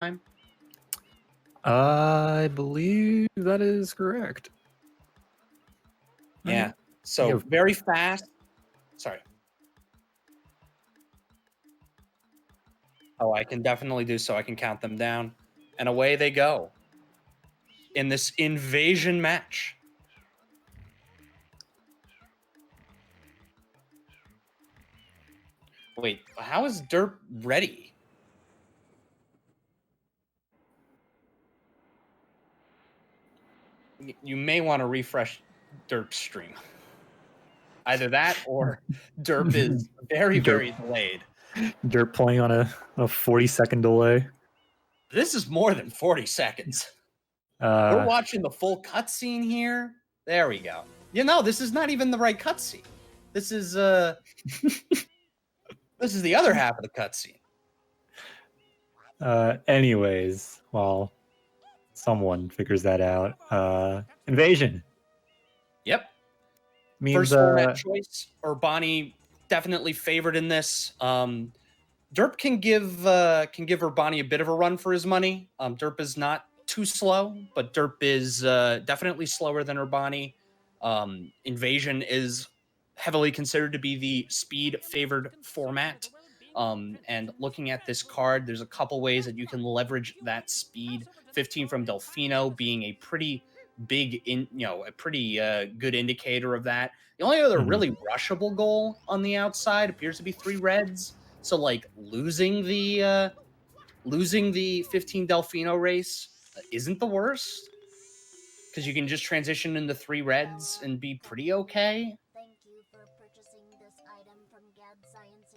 time? I believe that is correct. Yeah. Right. So very fast. Sorry. Oh, I can definitely do so. I can count them down. And away they go in this invasion match. Wait, how is Derp ready? You may want to refresh Derp's stream. Either that or Derp is very, very delayed. Derp playing on a 40-second delay. This is more than 40 seconds. We're watching the full cutscene here. There we go. This is not even the right cutscene. This is this is the other half of the cutscene. Anyways, while someone figures that out, invasion. Yep. Means, first format choice. Urbani definitely favored in this. Derp can give Urbani a bit of a run for his money. Derp is not too slow, but Derp is definitely slower than Urbani. Invasion is heavily considered to be the speed favored format. And looking at this card, there's a couple ways that you can leverage that speed. 15 from Delfino being a pretty big a pretty good indicator of that. The only other really rushable goal on the outside appears to be 3 reds. So like losing the 15 Delfino race isn't the worst, because you can just transition into 3 reds and be pretty okay. Thank you for purchasing this item from Gad Science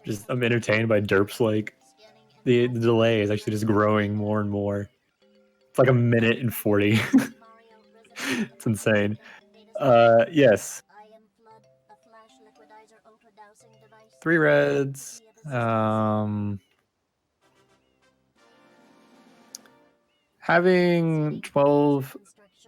Incorporated. I'm entertained by Derp's the delay is actually just growing more and more. It's like a minute and 40. It's insane. Yes. 3 reds. Having 12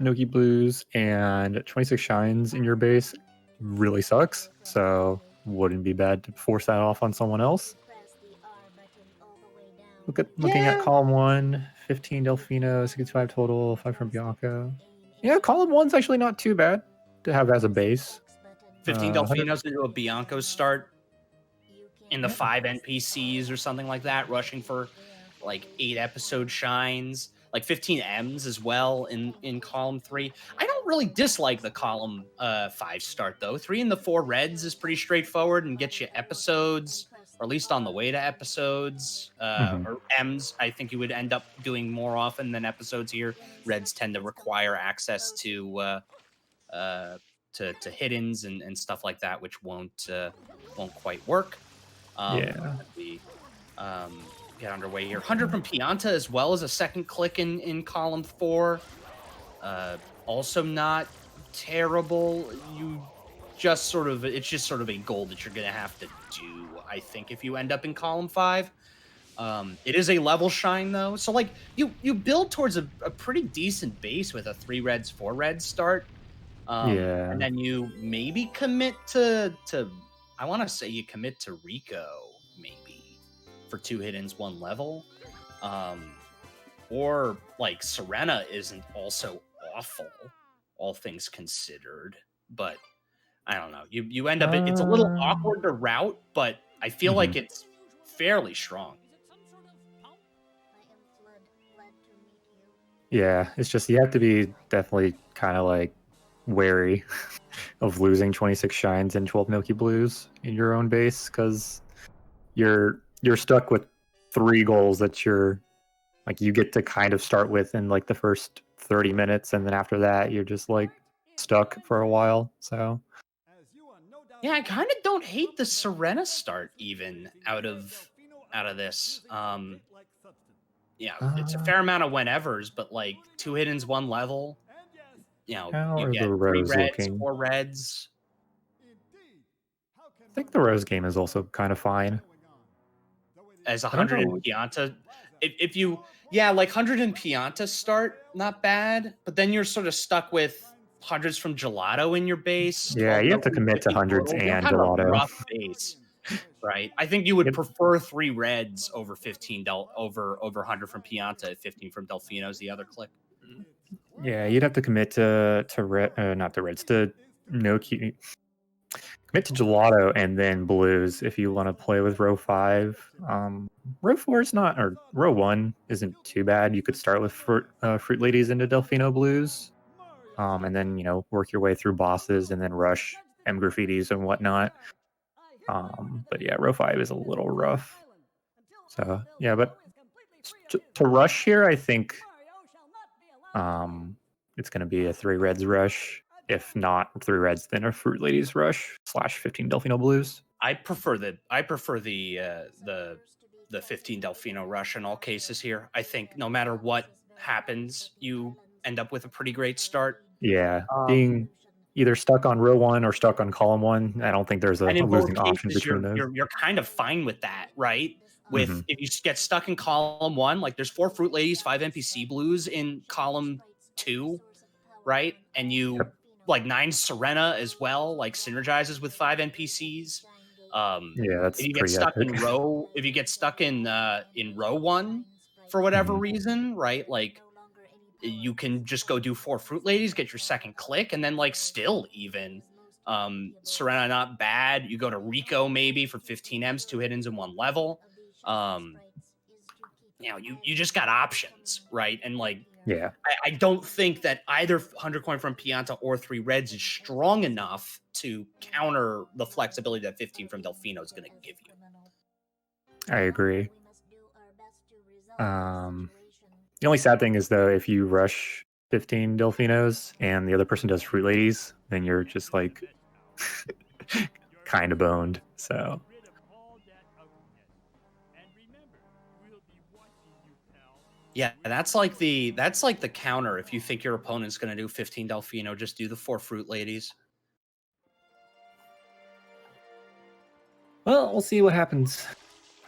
Noki Blues and 26 Shines in your base really sucks, so wouldn't be bad to force that off on someone else. Looking at column 1, 15 Delfino, 65 total, 5 from Bianco. Yeah, column 1's actually not too bad to have as a base. 15 Delfinos into a Bianco start in the 5 NPCs or something like that, rushing for like 8 episode shines, like 15 M's as well in column 3. I don't really dislike the column 5 start though. 3 and the 4 reds is pretty straightforward and gets you episodes, or at least on the way to episodes. Or M's, I think you would end up doing more often than episodes here. Reds tend to require access to hiddens and stuff like that, which won't quite work. We get underway here. 100 from Pianta as well as a second click in column 4. Also not terrible. It's just sort of a goal that you're gonna have to do, I think, if you end up in column 5. It is a level shine though, so like you build towards a pretty decent base with a 3 reds 4 reds start. And then you maybe commit to I want to say you commit to Rico maybe for 2 hiddens 1 level. Or like Serena isn't also awful, all things considered, but I don't know. You end up it's a little awkward to route, but I feel like it's fairly strong. Yeah, it's just you have to be definitely kind of like wary of losing 26 shines and 12 Milky Blues in your own base, because you're stuck with 3 goals that you get to kind of start with in like the first 30 minutes, and then after that you're just like stuck for a while. So yeah, I kind of don't hate the Serena start even out of this. It's a fair amount of whenevers, but like 2 hiddens 1 level. How you are get the 3 Rose reds, looking? 4 reds. I think the Rose game is also kind of fine. As 100 in Pianta, if you like 100 in Pianta start, not bad, but then you're sort of stuck with hundreds from Gelato in your base. Yeah, you have to commit to hundreds and kind of Gelato. rough base. right? I think you would Yep. prefer 3 reds over 15 over 100 from Pianta, 15 from Delfino's the other click. Yeah, you'd have to commit to not the reds, to no key. Commit to gelato and then blues if you want to play with row 5. Row 4 is not, or row 1 isn't too bad. You could start with fruit ladies into Delfino blues, and then work your way through bosses and then rush M graffitis and whatnot. But yeah, row 5 is a little rough. So yeah, but to rush here, I think it's going to be a 3 reds rush. If not 3 reds, then a fruit ladies rush / 15 Delfino blues. I prefer the 15 Delfino rush in all cases here. I think no matter what happens, you end up with a pretty great start. Yeah, being either stuck on row 1 or stuck on column 1, I don't think there's a And in both losing option cases, between those. you're kind of fine with that, right? With Mhm. if you get stuck in column 1, like there's 4 fruit ladies, 5 NPC blues in column 2, right? And you Yep. like 9 Serena as well, like synergizes with 5 NPCs. Yeah, that's If you get pretty stuck epic. if you get stuck in row 1 for whatever Mhm. reason, right? Like you can just go do 4 fruit ladies, get your second click, and then like still even Serena not bad. You go to Rico maybe for 15 M's, 2 hiddens in 1 level. You just got options, right? And like Yeah, I don't think that either 100 coin from Pianta or 3 reds is strong enough to counter the flexibility that 15 from Delfino is going to give you. I agree. The only sad thing is though, if you rush 15 Delfinos and the other person does fruit ladies, then you're just like kind of boned. So Yeah, that's like the counter. If you think your opponent's going to do 15 Delfino, just do the 4 fruit ladies. well, we'll see what happens.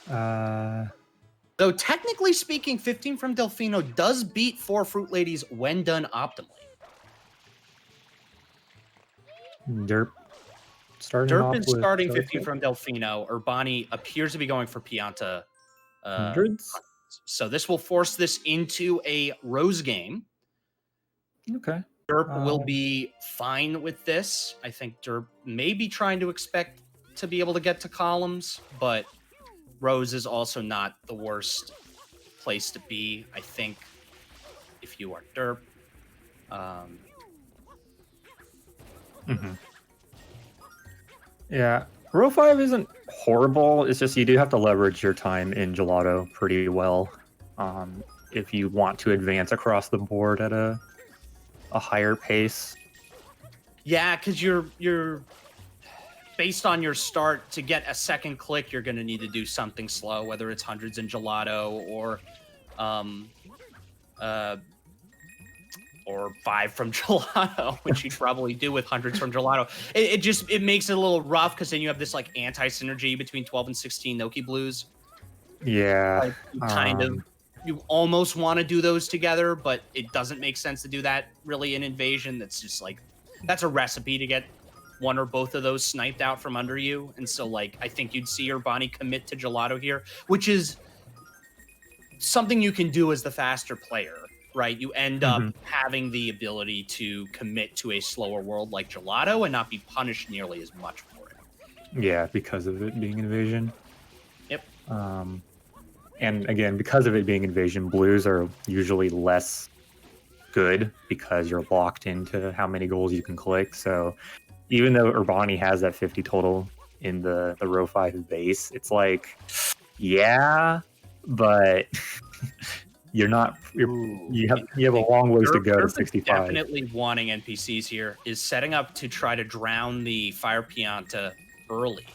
Though technically speaking, 15 from Delfino does beat 4 fruit ladies when done optimally. Derp starting Derp off is with starting 15 from Delfino. Urbani appears to be going for Pianta. hundreds. So this will force this into a Rose game. Okay. Derp will be fine with this. I think Derp may be trying to expect to be able to get to columns, but Rose is also not the worst place to be, I think, if you are Derp. Yeah, row 5 isn't horrible. It's just you do have to leverage your time in gelato pretty well if you want to advance across the board at a higher pace. Yeah, because you're based on your start to get a second click, you're going to need to do something slow, whether it's hundreds in gelato or 5 from gelato, which you'd probably do with hundreds from gelato. It makes it a little rough because then you have this like anti synergy between 12 and 16 Noki blues. Yeah, Like you almost want to do those together, but it doesn't make sense to do that really in Invasion. That's just like that's a recipe to get one or both of those sniped out from under you. And so like I think you'd see Urbani commit to gelato here, which is something you can do as the faster player, right? You end up having the ability to commit to a slower world like gelato and not be punished nearly as much for it. Yeah, because of it being Invasion. Yep. And again, because of it being Invasion, blues are usually less good because you're locked into how many goals you can click. So even though Urbani has that 50 total in the row 5 base, it's like, yeah, but you have a long ways to go to 65. Definitely wanting NPCs here is setting up to try to drown the Fire Pianta early.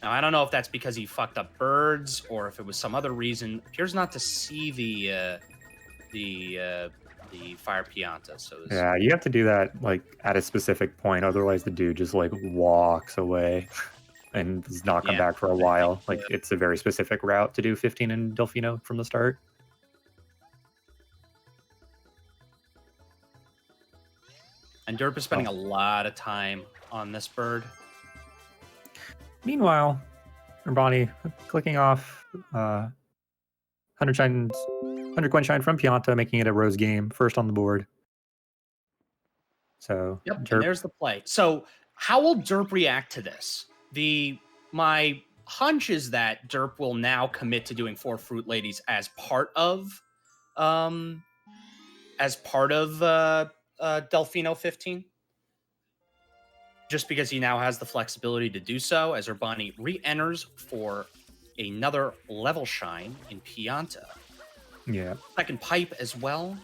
Now, I don't know if that's because he fucked up birds or if it was some other reason. Appears not to see the Fire Pianta. So yeah, you have to do that like at a specific point, otherwise the dude just like walks away and does not come back for a while. Like it's a very specific route to do 15 in Delfino from the start. And Derp is spending a lot of time on this bird. Meanwhile, Urbani clicking off 100 shines, 100 coin shine from Pianta, making it a rose game, first on the board. So Yep, and Derp, there's the play. So how will Derp react to this? My hunch is that Derp will now commit to doing 4 Fruit Ladies as part of Delfino 15. Just because he now has the flexibility to do so, as Urbani re-enters for another level shine in Pianta. yeah. Second pipe as well.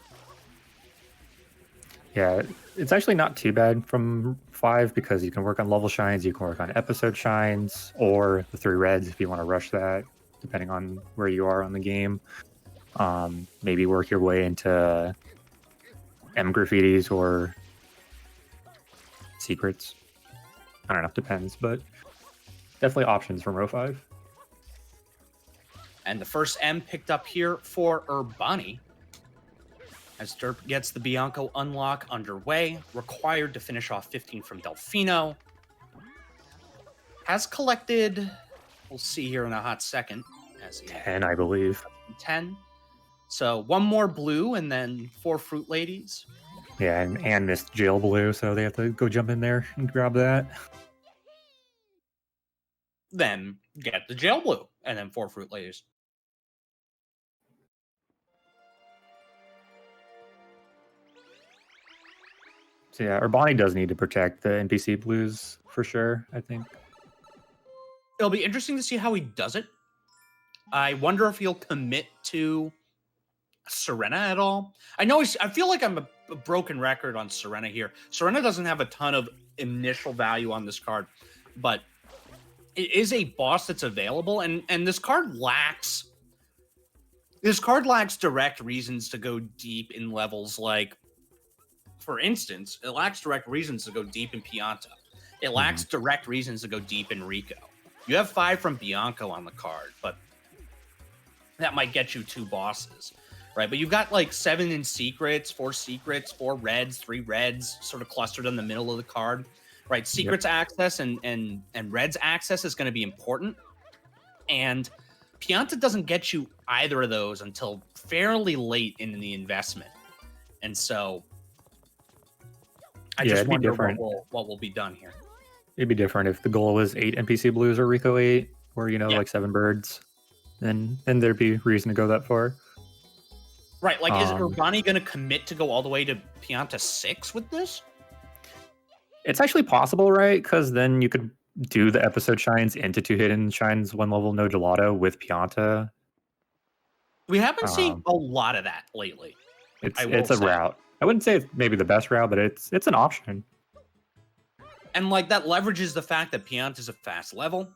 Yeah, it's actually not too bad from 5 because you can work on level shines, you can work on episode shines, or the 3 reds if you want to rush that, depending on where you are on the game. Maybe work your way into M graffitis or secrets. I don't know, depends, but definitely options from row 5. And the first M picked up here for Urbani, as Derp gets the Bianco unlock underway, required to finish off 15 from Delfino. Has collected, we'll see here in a hot second, as he 10, I believe. 10. So 1 more blue and then 4 Fruit Ladies. Yeah, and missed jail blue, so they have to go jump in there and grab that. Then get the jail blue and then 4 Fruit Ladies. So yeah, Urbani does need to protect the NPC blues for sure, I think. It'll be interesting to see how he does it. I wonder if he'll commit to Serena at all. I feel like I'm a broken record on Serena here. Serena doesn't have a ton of initial value on this card, but it is a boss that's available, and this card lacks direct reasons to go deep in levels. Like, for instance, it lacks direct reasons to go deep in Pianta. It lacks direct reasons to go deep in Rico. You have 5 from Bianco on the card, but that might get you 2 bosses, right? But you've got like 7 in secrets, 4 reds, 3 reds, sort of clustered in the middle of the card, right? Secrets access and reds access is going to be important, and Pianta doesn't get you either of those until fairly late in the investment, and so I just wonder what will be done here. It'd be different if the goal was 8 NPC blues or Rico 8, or like 7 birds. Then there'd be reason to go that far. Right, like is Urbani going to commit to go all the way to Pianta 6 with this? It's actually possible, right? Because then you could do the episode shines into 2 hidden shines, 1 level, no gelato with Pianta. We haven't seen a lot of that lately. It's a route. I wouldn't say it's maybe the best route, but it's an option. And like that leverages the fact that Pianta is a fast level.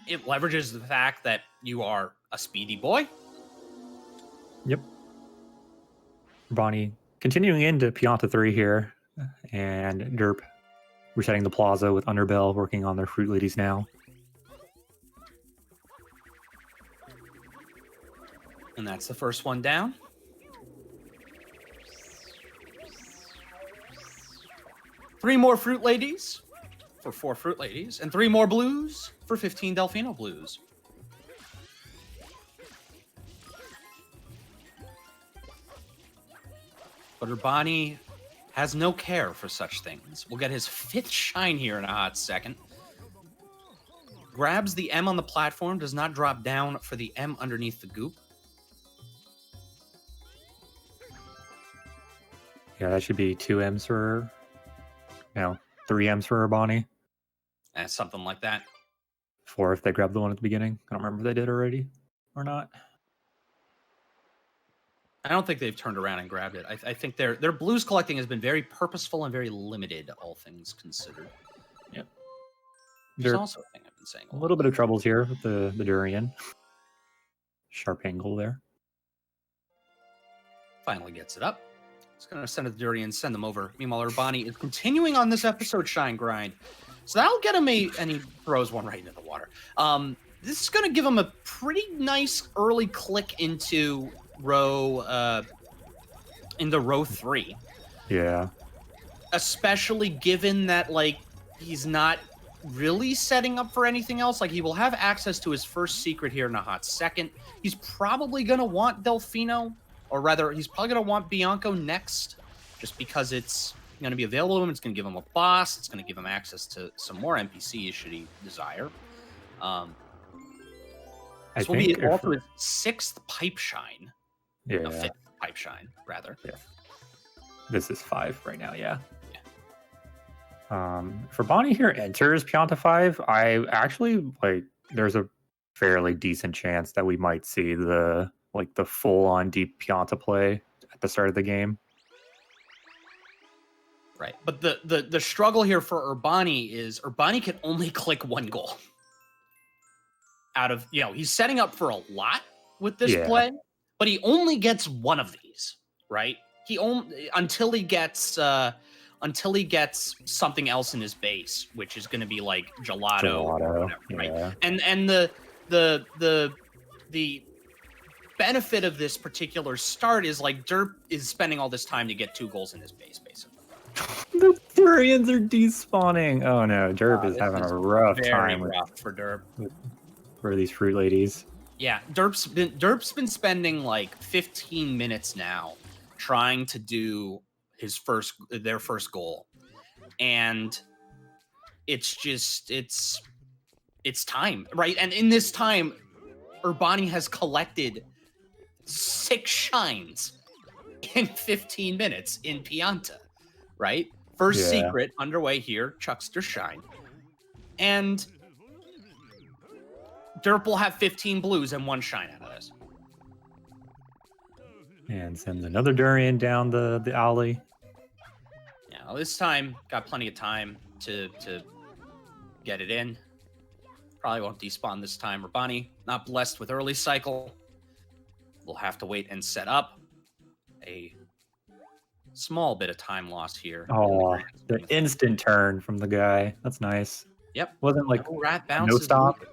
It leverages the fact that you are a speedy boy. Yep. Urbani continuing into Pianta 3 here, and Derp resetting the plaza with Underbell, working on their Fruit Ladies now. And that's the first one down. Three more Fruit Ladies for 4 Fruit Ladies, and 3 more blues for 15 Delfino blues. But Urbani has no care for such things. We'll get his 5th shine here in a hot second. Grabs the M on the platform, does not drop down for the M underneath the goop. Yeah, that should be 2 M's for, 3 M's for Urbani. Something like that. 4 if they grabbed the one at the beginning. I don't remember if they did already or not. I don't think they've turned around and grabbed it. I think their blues collecting has been very purposeful and very limited, all things considered. Yep. There's also a thing I've been saying. A little bit of troubles here with the durian. Sharp angle there. Finally gets it up. It's going to send the durian, send them over. Meanwhile, Urbani is continuing on this episode shine grind. So that'll get him and he throws one right into the water. This is going to give him a pretty nice early click into row 3. Yeah. Especially given that, like, he's not really setting up for anything else. Like, he will have access to his first secret here in a hot second. He's probably going to want Delfino, or rather, he's probably going to want Bianco next, just because it's going to be available to him. It's going to give him a boss. It's going to give him access to some more NPCs should he desire. This will be also his 6th Pipe Shine. Yeah. 5th Pipe Shine, rather. Yeah. This is 5 right now, yeah. If Urbani here enters Pianta 5, I actually, like, there's a fairly decent chance that we might see the full-on deep Pianta play at the start of the game. Right. But the struggle here for Urbani is Urbani can only click 1 goal. Out of, he's setting up for a lot with this play, but he only gets 1 of these, right? He only until he gets something else in his base, which is going to be like gelato or whatever, right? And the benefit of this particular start is like Derp is spending all this time to get 2 goals in his base, basically. The Thurians are despawning. Oh no, Derp is having a rough time. Very rough for Derp. For these fruit ladies. Yeah, Derp's been spending like 15 minutes now trying to do their first goal, and it's time, right? And in this time, Urbani has collected 6 shines in 15 minutes in Pianta, right? First secret underway here, Chuckster Shine, and Derp will have 15 blues and 1 shine out of this. And sends another Durian down the alley. Yeah, well, this time, got plenty of time to get it in. Probably won't despawn this time. Urbani, not blessed with early cycle. We'll have to wait and set up. A small bit of time lost here. Oh, the instant turn from the guy. That's nice. Yep. Wasn't like rat no stop.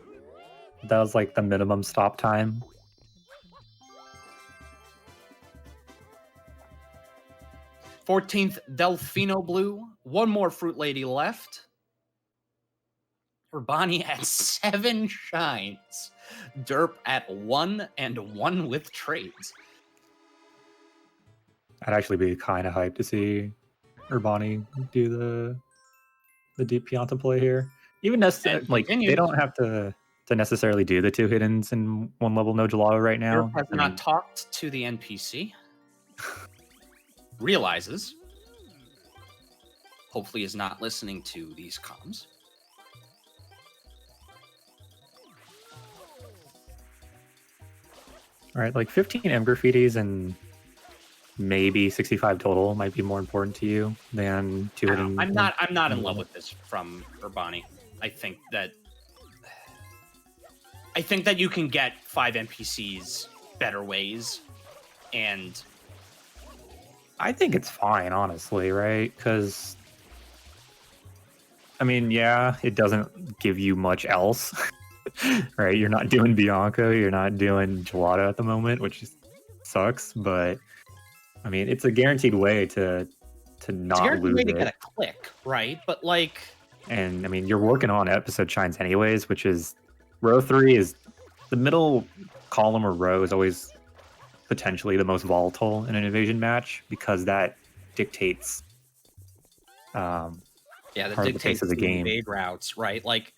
That was like the minimum stop time. $14th Delfino Blue. 1 more Fruit Lady left. Urbani at 7 shines. Derp at 1 and 1 with trades. I'd actually be kind of hyped to see Urbani do the deep Pianta play here. Even like they don't have to necessarily do the 2 hiddens in 1 level no gelato right now. Derp has not talked to the NPC. Realizes. Hopefully is not listening to these comms. All right, like 15 M graffitis and maybe 65 total might be more important to you than 2 hidden. I'm not in love with this from Urbani. I think that you can get 5 NPCs better ways, and I think it's fine, honestly, right? Because I mean, yeah, it doesn't give you much else, right? You're not doing Bianco, you're not doing gelato at the moment, which sucks. But I mean, it's a guaranteed way to not lose it. To get a click, right? But like, and I mean, you're working on episode shines anyways, which is row 3 is the middle column or row is always potentially the most volatile in an invasion match because that dictates that part dictates of the game. Invade routes, right? Like,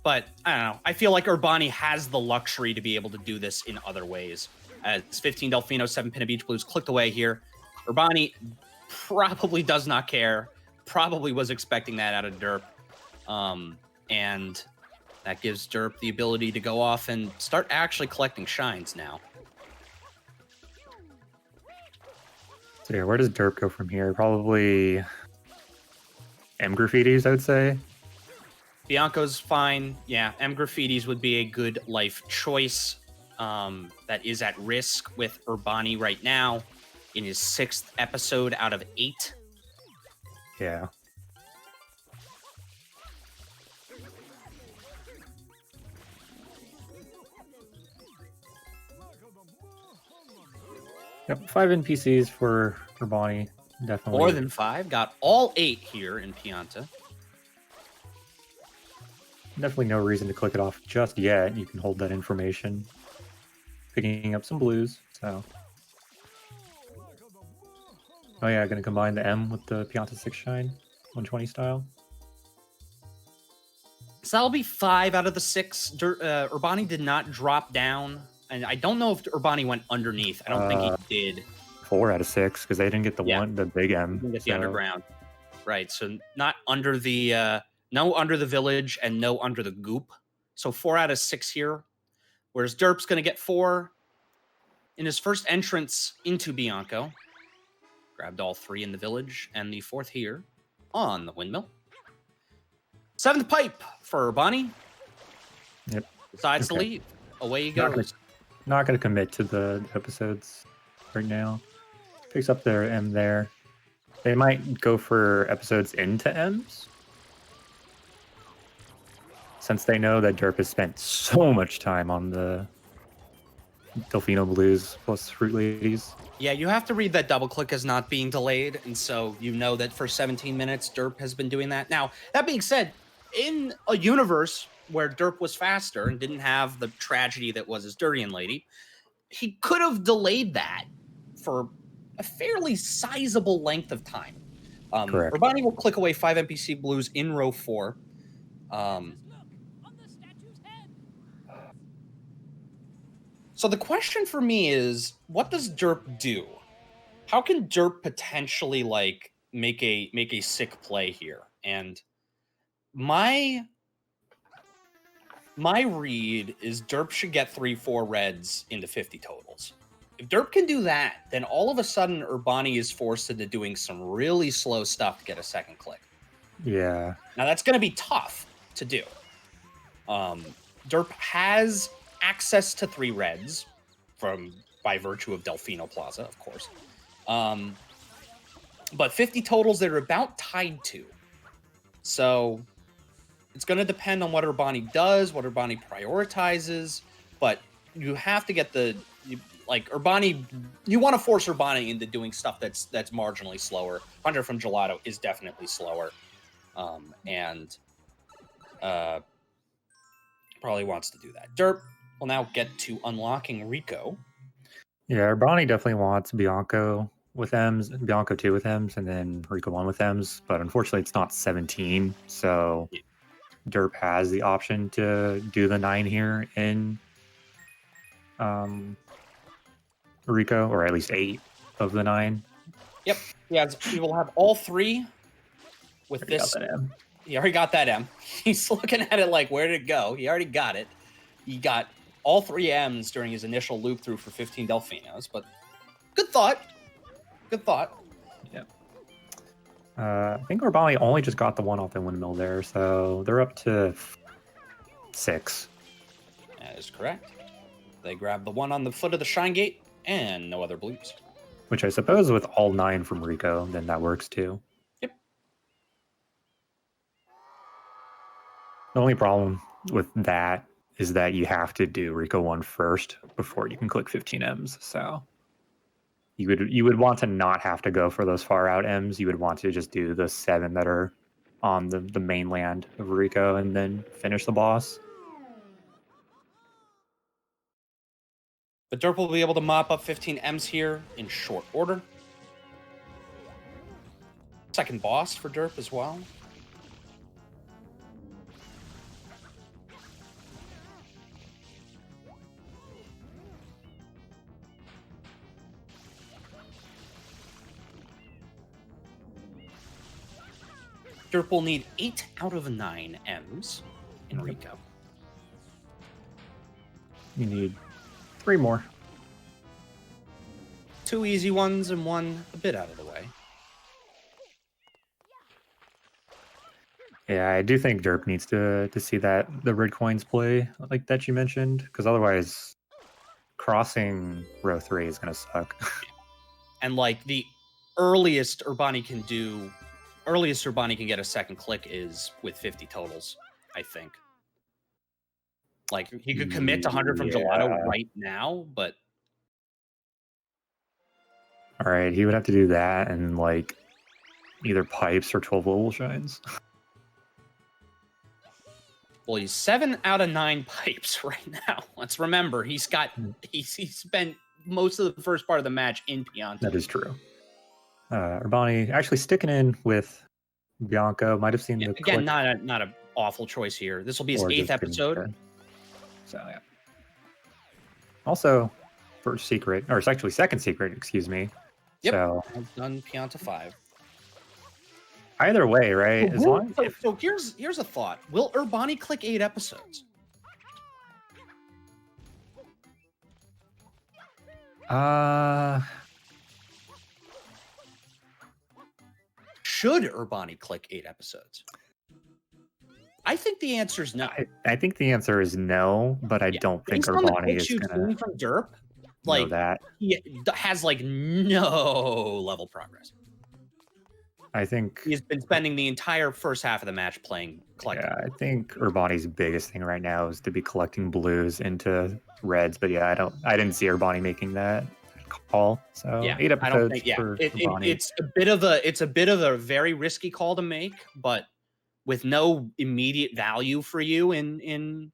but I don't know. I feel like Urbani has the luxury to be able to do this in other ways. As 15 Delfino, 7 Pinna Beach Blues clicked away here. Urbani probably does not care. Probably was expecting that out of Derp. And that gives Derp the ability to go off and start actually collecting shines now. So yeah, where does Derp go from here? Probably M graffitis, I would say. Bianco's fine. Yeah, M graffitis would be a good life choice. That is at risk with Urbani right now in his 6th episode out of 8. Yeah. Yep, 5 NPCs for Urbani, definitely. More than 5. Got all 8 here in Pianta. definitely no reason to click it off just yet. You can hold that information. Picking up some blues, so. Oh yeah, gonna combine the M with the Pianta 6 Shine, 120 style. So that'll be 5 out of the 6. Urbani did not drop down, and I don't know if Urbani went underneath. I don't think he did. 4 out of 6 because they didn't get the big M. Didn't get the underground, right? So not under the no under the village and no under the goop. So 4 out of 6 here. Whereas Derp's going to get 4 in his first entrance into Bianco. Grabbed all 3 in the village and the 4th here on the windmill. 7th pipe for Urbani. Yep. Decides to leave. Away he goes. Not going to commit to the episodes right now. Picks up their M there. They might go for episodes into M's. Since they know that Derp has spent so much time on the Delfino Blues plus Fruit Ladies. Yeah, you have to read that double click as not being delayed, and so you know that for 17 minutes, Derp has been doing that. Now, that being said, in a universe where Derp was faster and didn't have the tragedy that was his Durian Lady, he could have delayed that for a fairly sizable length of time. Correct. Urbani will click away 5 NPC Blues in row 4. So the question for me is, what does Derp do? How can Derp potentially like make a sick play here? And my read is Derp should get 3-4 reds into 50 totals. If Derp can do that, then all of a sudden Urbani is forced into doing some really slow stuff to get a second click. Yeah. Now that's going to be tough to do. Derp has access to 3 reds by virtue of Delfino Plaza, of course. But 50 totals they're about tied to. So it's going to depend on what Urbani does, what Urbani prioritizes, but you have to get Urbani, you want to force Urbani into doing stuff that's marginally slower. Hunter from Gelato is definitely slower. And probably wants to do that. Derp will now get to unlocking Rico. Yeah, Urbani definitely wants Bianco with M's, Bianco 2 with M's, and then Rico 1 with M's, but unfortunately it's not 17, so Derp has the option to do the 9 here in Rico, or at least 8 of the 9. Yep. Yeah, he will have all 3 with Already this. got that M. He already got that M. He's looking at it like, where did it go? He already got it. He got all 3 M's during his initial loop through for 15 Delfinos, but good thought. Good thought. Yeah. I think Urbani only just got the 1 off the windmill there, so they're up to 6. That is correct. They grab the 1 on the foot of the Shine Gate and no other blues. Which I suppose with all 9 from Rico, then that works too. Yep. The only problem with that is that you have to do Rico 1 first before you can click 15 M's. So you would want to not have to go for those far out M's. You would want to just do the 7 that are on the mainland of Rico and then finish the boss. But Derp will be able to mop up 15 M's here in short order. Second boss for Derp as well. Derp will need 8 out of 9 M's in Rico. You need 3 more. 2 easy ones and 1 a bit out of the way. Yeah, I do think Derp needs to see that the red coins play like that you mentioned, because otherwise crossing row 3 is going to suck. And like the earliest Urbani can get a second click is with 50 totals, I think. Like he could commit to 100 from Gelato right now, but all right, he would have to do that and like either pipes or 12 level shines. Well, he's 7 out of 9 pipes right now. Let's remember, he's spent most of the first part of the match in Pianta. That is true. Urbani actually sticking in with Bianco. Might have seen the Again, click, not an awful choice here. This will be his or 8th just couldn't episode. get there. So yeah. Also, first secret, or it's actually second secret, excuse me. Yep. So I've done Pianta 5. either way, right? As long as So here's a thought. Will Urbani click 8 episodes? Should Urbani click 8 episodes? I think the answer is no. I think the answer is no, but I don't think Based on the Urbani clips is you've gonna seen from Derp, know like that. he has like no level progress. I think He's been spending the entire first half of the match collecting. Yeah, I think Urbani's biggest thing right now is to be collecting blues into reds. But yeah, I didn't see Urbani making that call. So Yeah, 8 I don't episodes think. Yeah, for Urbani. it's a bit of a very risky call to make, but with no immediate value for you in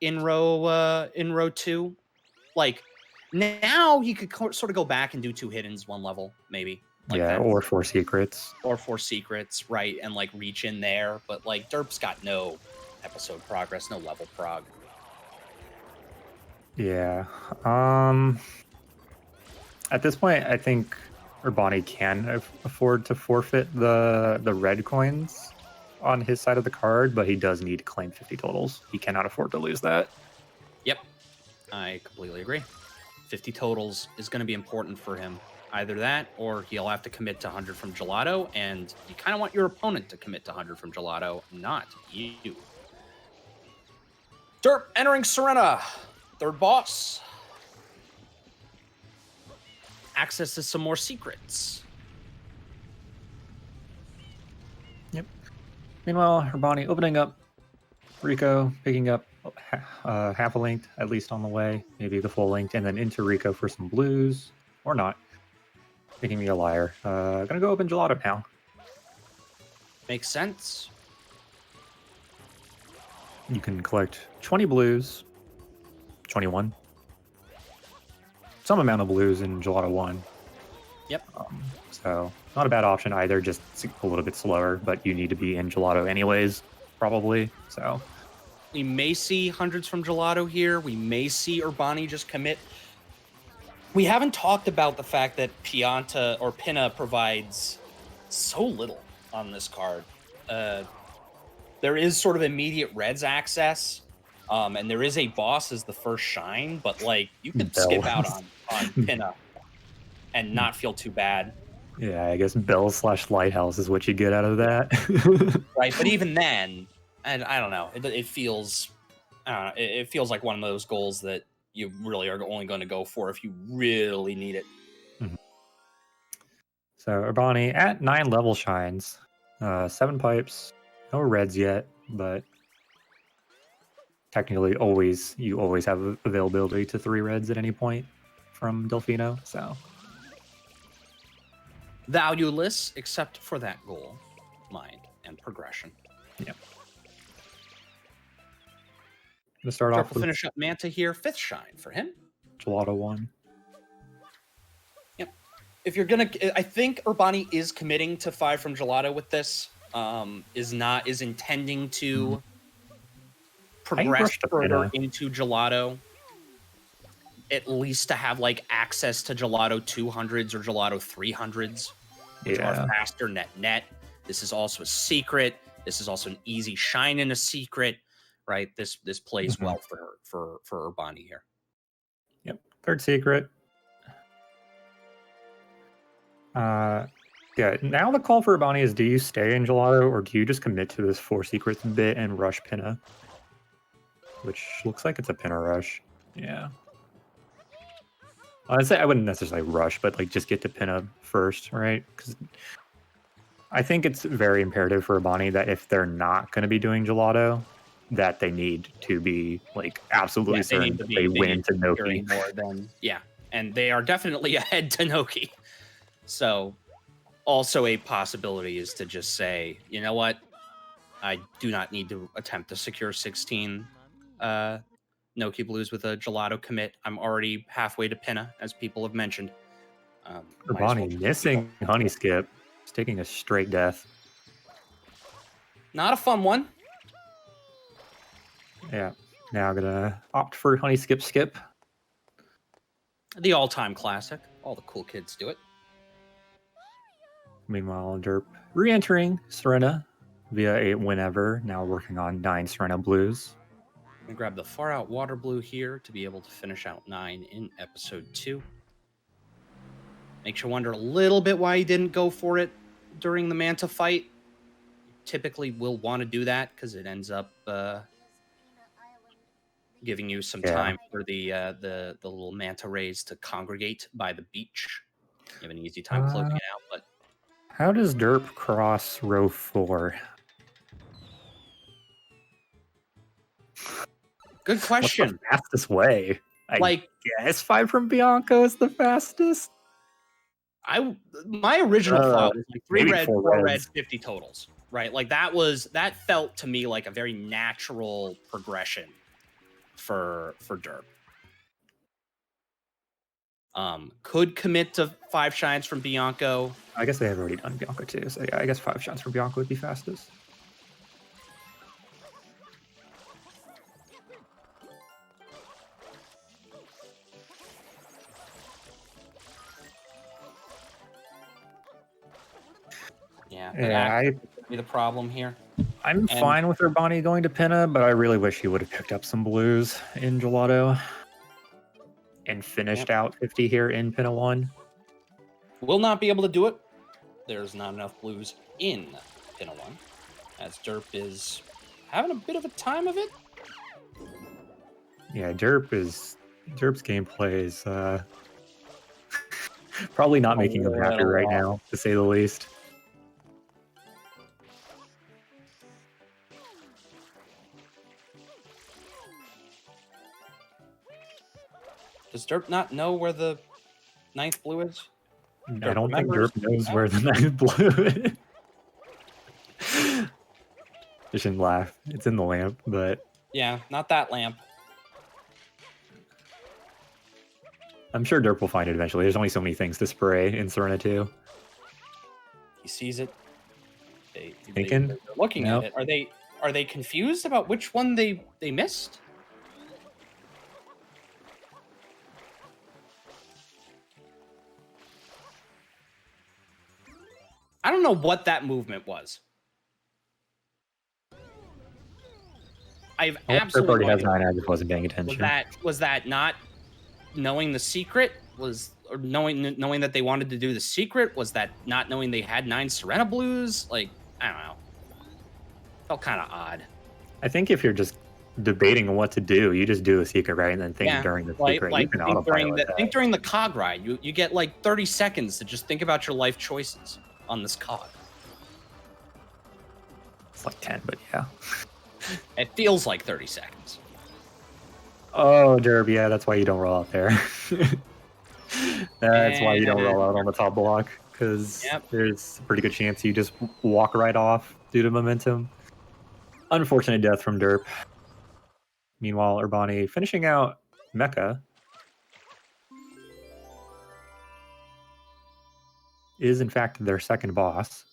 row 2, like now he could sort of go back and do 2 hiddens, 1 level maybe. Like yeah, that. or 4 secrets. Or 4 secrets, right? And like reach in there, but like Derp's got no episode progress, no level prog. Yeah. At this point, I think Urbani can afford to forfeit the red coins on his side of the card, but he does need to claim 50 totals. He cannot afford to lose that. Yep, I completely agree. 50 totals is going to be important for him. Either that, or he'll have to commit to 100 from Gelato, and you kind of want your opponent to commit to 100 from Gelato, not you. Derp entering Serena. 3rd boss. Access to some more secrets. Yep. Meanwhile, Urbani opening up Rico, picking up half a link, at least on the way, maybe the full link, and then into Rico for some blues, or not. Making me a liar. Gonna go open Gelato now. Makes sense. You can collect 20 blues, 21. Some amount of blues in Gelato 1. Yep. So, not a bad option either, just a little bit slower, but you need to be in Gelato anyways, probably. So, we may see hundreds from Gelato here. We may see Urbani just commit. We haven't talked about the fact that Pianta or Pinna provides so little on this card. There is sort of immediate reds access, and there is a boss as the first shine, but like you could skip out on Pinna and not feel too bad. Yeah, I guess Bell/Lighthouse is what you get out of that. Right, but even then, and I don't know, it feels, it feels like one of those goals that you really are only going to go for if you really need it. Mm-hmm. So Urbani at 9 level shines, 7 pipes, no reds yet, but technically you always have availability to 3 reds at any point from Delfino. So valueless except for that goal, mind, and progression. Yep. Gonna start off with finish up Manta here, 5th shine for him. Gelato 1. Yep. If you're gonna, I think Urbani is committing to 5 from Gelato with this. Is intending to progress further into Gelato. At least to have like access to Gelato 200s or Gelato 300s, which are faster net. This is also a secret. This is also an easy shine in a secret. Right, this plays well for Urbani here. Yep, 3rd secret. Yeah, now the call for Urbani is: do you stay in Gelato or do you just commit to this 4 secrets bit and rush Pinna? Which looks like it's a Pinna rush. Yeah. I'd say I wouldn't necessarily rush, but like just get to Pinna first, right? Because I think it's very imperative for Urbani that if they're not going to be doing Gelato, that they need to be like absolutely certain they win to Noki. More than and they are definitely ahead to Noki. So also a possibility is to just say, you know what, I do not need to attempt to secure 16 Noki Blues with a Gelato commit. I'm already halfway to Pinna, as people have mentioned. Might as well Urbani just missing Honey Skip. He's taking a straight death. Not a fun one. Yeah. Now I'm gonna opt for Honey Skip Skip. The all-time classic. All the cool kids do it. Meanwhile, Derp re-entering Serena via a whenever. Now working on 9 Serena Blues. I'm gonna grab the far out water blue here to be able to finish out 9 in episode 2. Makes you wonder a little bit why he didn't go for it during the Manta fight. Typically will want to do that because it ends up giving you some time for the little manta rays to congregate by the beach. You have an easy time closing it out, but How does Derp cross row 4? good What's question. the fastest way? I Like guess 5 from Bianco is the fastest. my original thought was like 3 maybe red, 4 4 red, reds. 50 totals. Right? Like that felt to me like a very natural progression for Derp. Could commit to 5 shines from Bianco. I guess they have already done Bianco too, so yeah, I guess 5 shots from Bianco would be fastest. Yeah, Yeah, be the problem here. I'm fine with Urbani going to Pinna, but I really wish he would have picked up some blues in Gelato and finished out 50 here in Pinna 1. Will not be able to do it. There's not enough blues in Pinna 1, as Derp is having a bit of a time of it. Yeah, Derp's gameplay is probably not making him happy right now, to say the least. Does Derp not know where the 9th blue is? I don't think remembers- Derp knows where the 9th blue is. I shouldn't laugh. It's in the lamp, but Yeah, not that lamp. I'm sure Derp will find it eventually. There's only so many things to spray in Serena 2. He sees it. Thinking? They're looking Nope. at it. Are they confused about which one they missed? I don't know what that movement was. I've Derp absolutely already no has idea. 9. I just wasn't paying attention. Was that not knowing the secret? Or knowing that they wanted to do the secret? Was that not knowing they had 9 Serena Blues? Like, I don't know. Felt kind of odd. I think if you're just debating on what to do, you just do the secret, right? And then think during the secret. Like You can think during the cog ride. You get like 30 seconds to just think about your life choices on this cog. It's like 10, but yeah. It feels like 30 seconds. Oh, Derp, yeah, that's why you don't roll out there. That's why you don't roll out on the top block, because there's a pretty good chance you just walk right off due to momentum. Unfortunate death from Derp. Meanwhile, Urbani finishing out Mecha is in fact their second boss.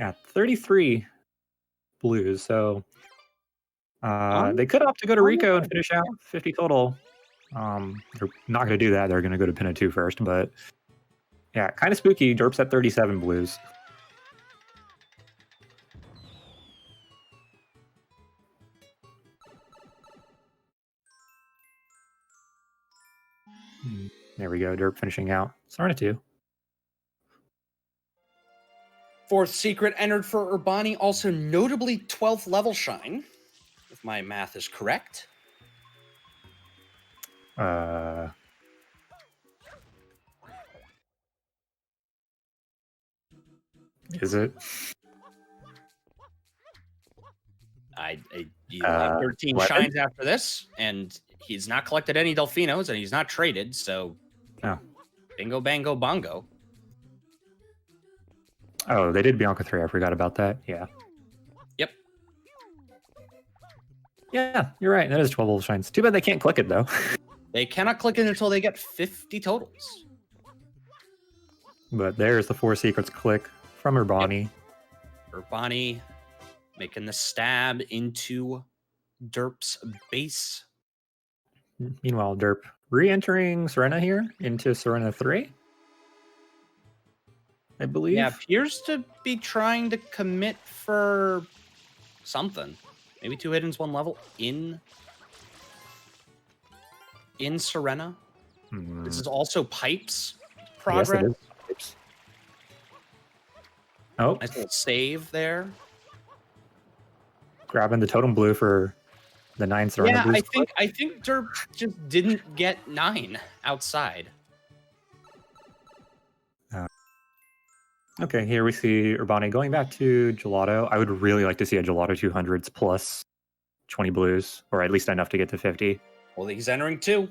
At 33 blues, so they could opt to go to Rico and finish out 50 total. They're not going to do that. They're going to go to Pinna 2 first, but yeah, kind of spooky. Derp's at 37 blues. There we go. Derp finishing out. Serena 2. 4th secret entered for Urbani, also notably 12th level shine, if my math is correct. Is it? You have 13 shines after this, and he's not collected any Delfinos, and he's not traded, so... Oh. Bingo, bango, bongo. Oh, they did Bianca 3. I forgot about that. Yeah. Yep. Yeah, you're right. That is 12 level shines. Too bad they can't click it, though. They cannot click it until they get 50 totals. But there's the 4 secrets click from Urbani. Urbani making the stab into Derp's base. Meanwhile, Derp re-entering Serena here into Serena 3. I believe. Yeah, appears to be trying to commit for something. Maybe 2 hiddens, 1 level in Serena. This is also Pipes progress. Yes, it is. Oh, Nice little save there. grabbing the totem blue for the 9 Serena Yeah, blues. I think Derp just didn't get 9 outside. Okay, here we see Urbani going back to Gelato. I would really like to see a Gelato 200s plus 20 blues, or at least enough to get to 50. Well, he's entering 2.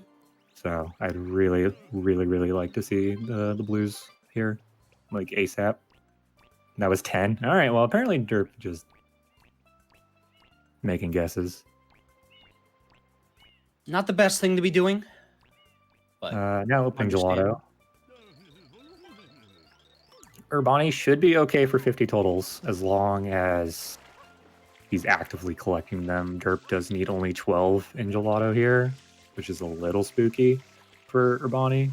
So I'd really, really, really like to see the blues here, like ASAP. That was 10. All right, well, apparently Derp just making guesses. Not the best thing to be doing. But Now opening understand. Gelato. Urbani should be okay for 50 totals as long as he's actively collecting them. Derp does need only 12 in Gelato here, which is a little spooky for Urbani.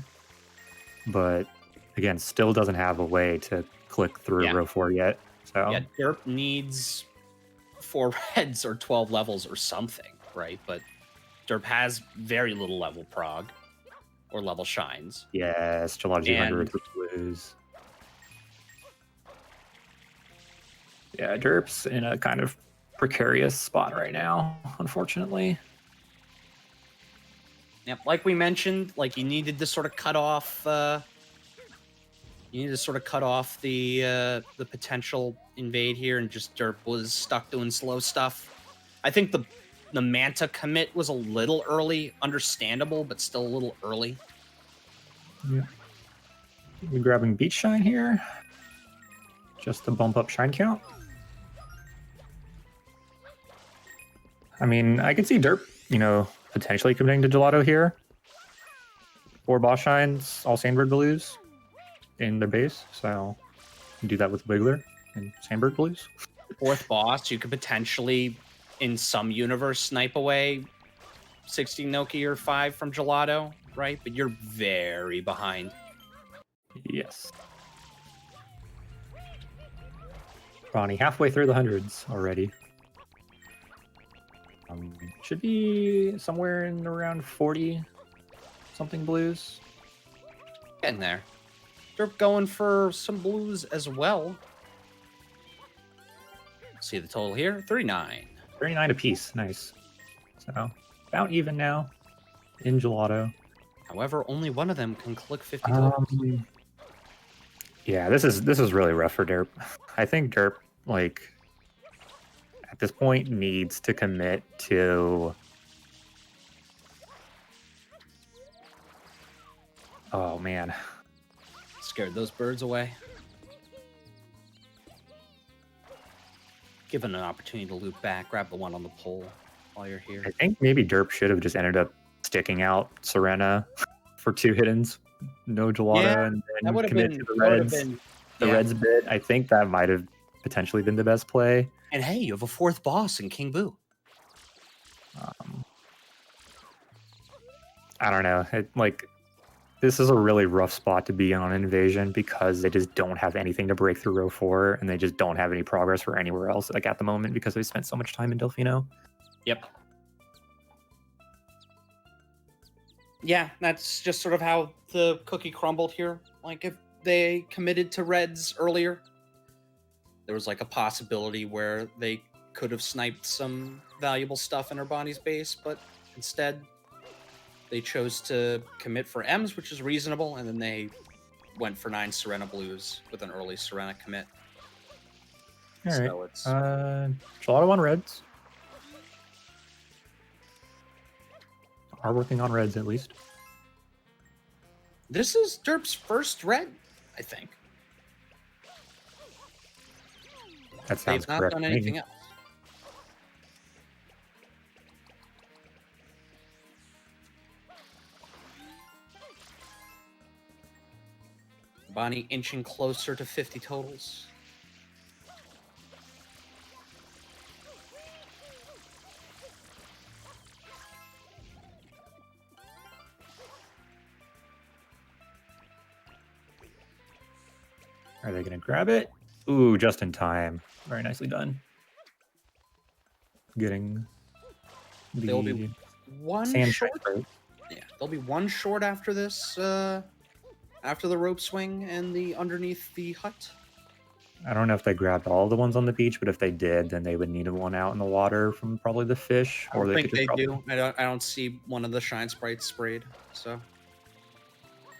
But again, still doesn't have a way to click through row 4 yet. So yeah, Derp needs 4 reds or 12 levels or something, right? But Derp has very little level prog or level shines. yes, Gelato 200 with blues. Yeah, Derp's in a kind of precarious spot right now, unfortunately. Yep, like we mentioned, like you needed to sort of cut off. You need to sort of cut off the potential invade here, and just Derp was stuck doing slow stuff. I think the Manta commit was a little early, understandable, but still a little early. Yeah. We're grabbing Beach Shine here, just to bump up shine count. I mean, I could see Derp, potentially committing to Gelato here. 4 boss shines, all Sandberg blues in their base, so you can do that with Wiggler and Sandberg blues. 4th boss, you could potentially, in some universe, snipe away 16 Noki or 5 from Gelato, right? But you're very behind. Yes. Ronnie, halfway through the hundreds already. Should be somewhere in around 40 something blues. Getting there. Derp going for some blues as well. See the total here, 39. 39 apiece, nice. So about even now in Gelato. However, only one of them can click 50 totals. Yeah, this is really rough for Derp. I think Derp, at this point, needs to commit to... Oh, man. Scared those birds away. Given an opportunity to loop back, grab the one on the pole while you're here. I think maybe Derp should have just ended up sticking out Serena for 2 hiddens, no Gelato, and then commit to the Reds. The Reds bit, I think that might have potentially been the best play. And hey, you have a 4th boss in King Boo. I don't know. This is a really rough spot to be on Invasion because they just don't have anything to break through row 4, and they just don't have any progress for anywhere else at the moment because they spent so much time in Delfino. Yep. Yeah, that's just sort of how the cookie crumbled here. Like, if they committed to Reds earlier, there was a possibility where they could have sniped some valuable stuff in Urbani's base, but instead they chose to commit for M's, which is reasonable, and then they went for 9 Serena blues with an early Serena commit. All right. So it's Gelato on Reds. Are working on Reds at least. This is Derp's first red, I think. That sounds They've not correct done to anything me. else. Bonnie inching closer to 50 totals. Are they going to grab it? Ooh, just in time. Very nicely done. Getting They'll the be one sand short. shine. Yeah, they'll be one short after this, after the rope swing and the underneath the hut. I don't know if they grabbed all the ones on the beach, but if they did, then they would need one out in the water from probably the fish, I or don't they think could just they drop do. I don't see one of the shine sprites sprayed. So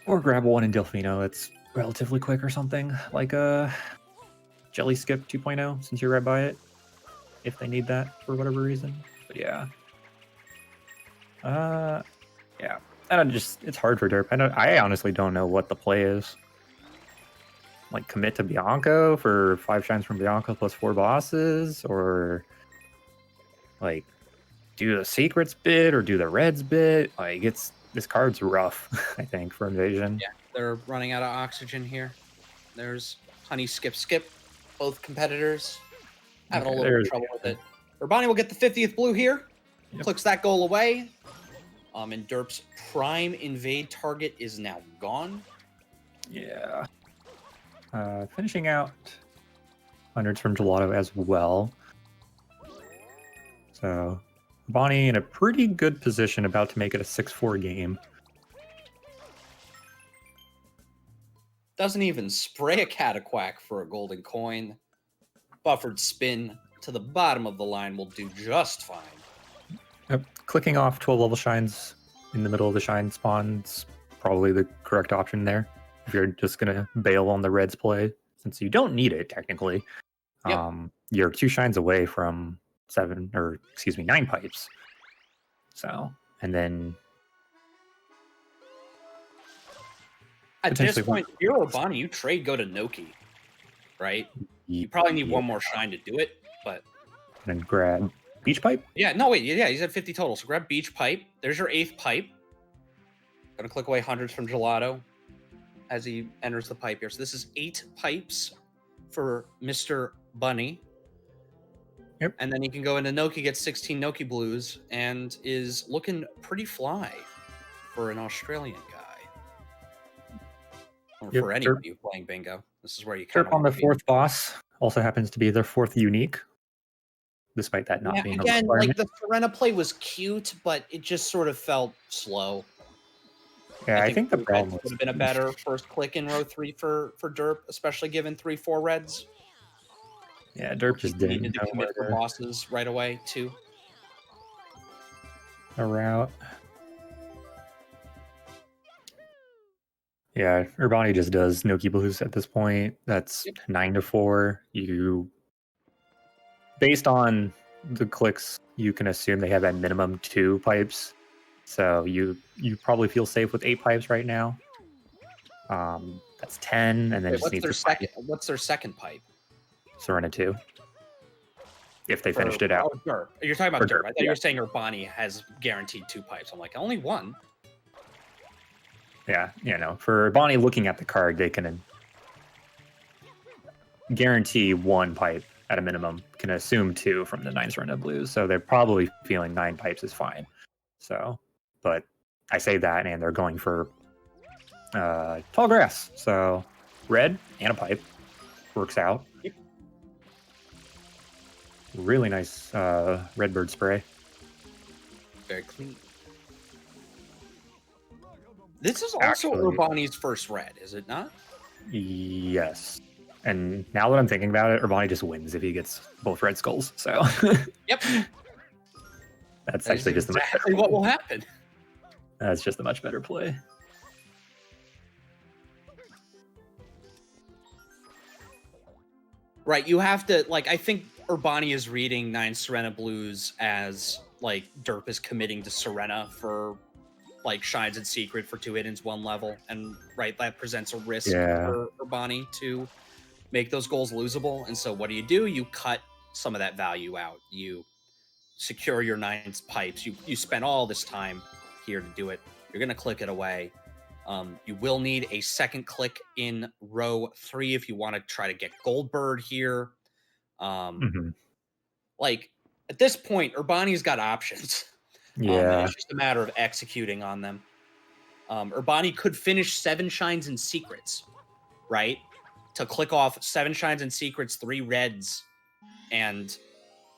or grab one in Delfino. It's relatively quick or something like a Jelly Skip 2.0, since you're right by it, if they need that for whatever reason. But yeah, yeah. I don't just it's hard for Derp. I honestly don't know what the play is. Like commit to Bianco for 5 shines from Bianco plus 4 bosses, or like do the secrets bit or do the reds bit. Like this card's rough, I think, for Invasion. yeah, they're running out of oxygen here. There's Honey Skip Skip, both competitors having Okay, a little bit of there's trouble with it. Urbani will get the 50th blue here. Yep. Clicks that goal away. And Derp's prime invade target is now gone. Yeah. Finishing out hundreds from Gelato as well. So Bonnie in a pretty good position, about to make it a 6-4 game. Doesn't even spray a Cataquack for a golden coin. Buffered spin to the bottom of the line will do just fine. Yep. Clicking off 12 level shines in the middle of the shine spawn's probably the correct option there. If you're just gonna bail on the reds play, since you don't need it technically. Yep. You're 2 shines away from 9 pipes. So, and then At this potentially point, if you're Urbani, you trade go to Noki, right? You probably need one more shine to do it, but and then grab beach pipe. yeah, no wait, yeah, he's at 50 total. So grab beach pipe. There's your 8th pipe. Gonna click away hundreds from Gelato as he enters the pipe here. So this is 8 pipes for Mr. Bunny. Yep. And then he can go into Noki, get 16 Noki blues, and is looking pretty fly for an Australian guy. Or Yep, for anybody playing bingo. This is where you kind Derp of on the 4th boss also happens to be their 4th unique, despite that not being again, a requirement. like the Serena play was cute, but it just sort of felt slow. Yeah, I think the three problem reds would was have been a better first click in row 3 for Derp, especially given 3-4 reds. yeah, Derp just Needed didn't to know commit where for bosses right away too. a route. Yeah, Urbani just does Noki Blues at this point. That's 9-4. You, based on the clicks, you can assume they have at minimum 2 pipes. So you probably feel safe with 8 pipes right now. That's 10, and then Wait, just needs to find what's their second pipe? Serena 2. If they finished it out. Oh, Derp. You're talking about For Derp. Derp, I thought yeah. you were saying Urbani has guaranteed 2 pipes. I'm like, only 1. Yeah, for Bonnie looking at the card, they can guarantee 1 pipe at a minimum, can assume 2 from the 9 Serena Blues. So they're probably feeling 9 pipes is fine. So, but I say that, and they're going for tall grass. So red and a pipe works out. Yep. Really nice redbird spray. Very clean. This is also Actually- Urbani's first red, is it not? Yes. And now that I'm thinking about it, Urbani just wins if he gets both red skulls. So Yep. that's actually just exactly what will happen. That's just a much better play. Right, you have to, like, I think Urbani is reading 9 Serena Blues as, like, Derp is committing to Serena for like shines and secret for 2 hiddens 1 level, and right, that presents a risk Yeah. for Urbani to make those goals losable. And so what do? You cut some of that value out. You secure your 9's pipes. You spend all this time here to do it. You're gonna click it away. You will need a second click in row 3 if you want to try to get Goldbird here. Mhm. Like at this point, Urbani's got options. Yeah. It's just a matter of executing on them. Urbani could finish 7 shines and secrets, right? To click off 7 shines and secrets, 3 reds, and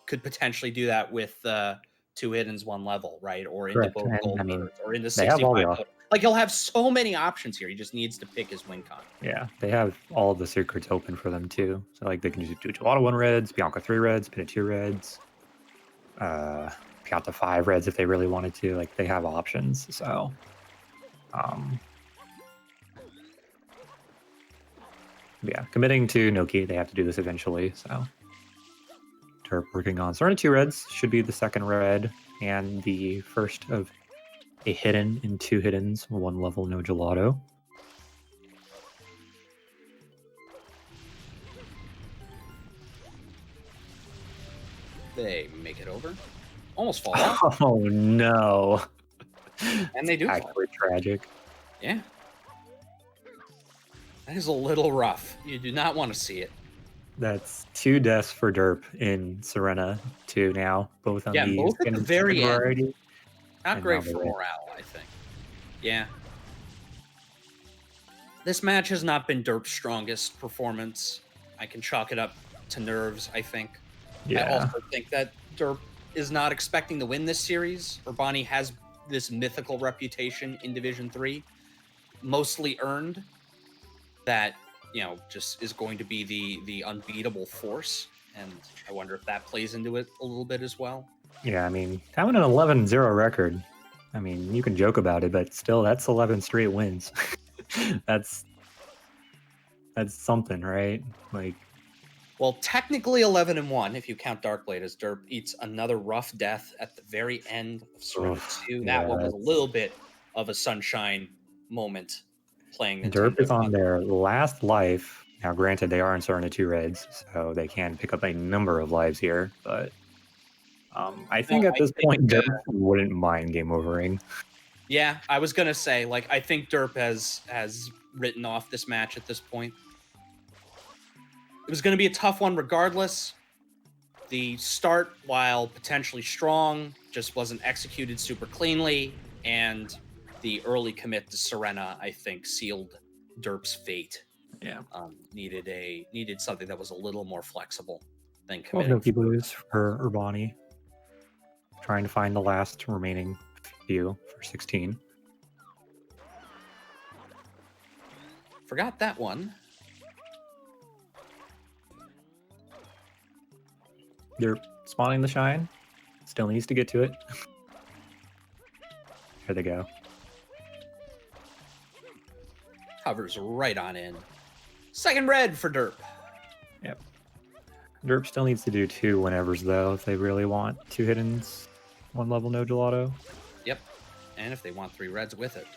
could potentially do that with 2 hiddens 1 level, right? Or into Correct. both And gold I mean, birds, or into they have all 65 the total. Like he'll have so many options here. He just needs to pick his win con. yeah, they have all the secrets open for them too. So like they can do Gelato 1 reds, Bianca 3 reds, Pinna 2 reds, Pianta 5 reds if they really wanted to. Like they have options. So yeah, committing to Noki, they have to do this eventually. So Terp working on Serena 2 reds should be the second red and the first of a hidden and 2 hiddens, 1 level, no Gelato. They make it over. Almost fall off. Oh no. And they do fall. Actually tragic. Yeah. That is a little rough. You do not want to see it. That's 2 deaths for Derp in Serena 2 now, both on the both at the very end. variety. Not And great now for they're in. morale, I think. Yeah. This match has not been Derp's strongest performance. I can chalk it up to nerves, I think. Yeah. I also think that Derp is not expecting to win this series. Urbani has this mythical reputation in Division 3, mostly earned, that, you know, just is going to be the unbeatable force. And I wonder if that plays into it a little bit as well. Yeah, I mean, having an 11-0 record, I mean, you can joke about it, but still, that's 11 straight wins. that's something, right? Like, Well, technically 11-1 if you count Darkblade, as Derp eats another rough death at the very end of Serena 2. That yeah, one was a little bit of a sunshine moment playing Derp Nintendo. is on their last life. Now, granted, they are in Serena 2 reds, so they can pick up a number of lives here, but I think at this point, Derp wouldn't mind game overing. Yeah, I was going to say, like, I think Derp has written off this match at this point. It was going to be a tough one regardless. The start, while potentially strong, just wasn't executed super cleanly, and the early commit to Serena, I think, sealed Derp's fate. Yeah. Needed something that was a little more flexible than 12 committing. Noki Blues for Urbani. Trying to find the last remaining few for 16. Forgot that one. They're spawning the shine. Still needs to get to it. Here they go. Hovers right on in. Second red for Derp. Yep. Derp still needs to do 2 whenevers though if they really want 2 hiddens, 1 level no Gelato. Yep. And if they want 3 reds with it.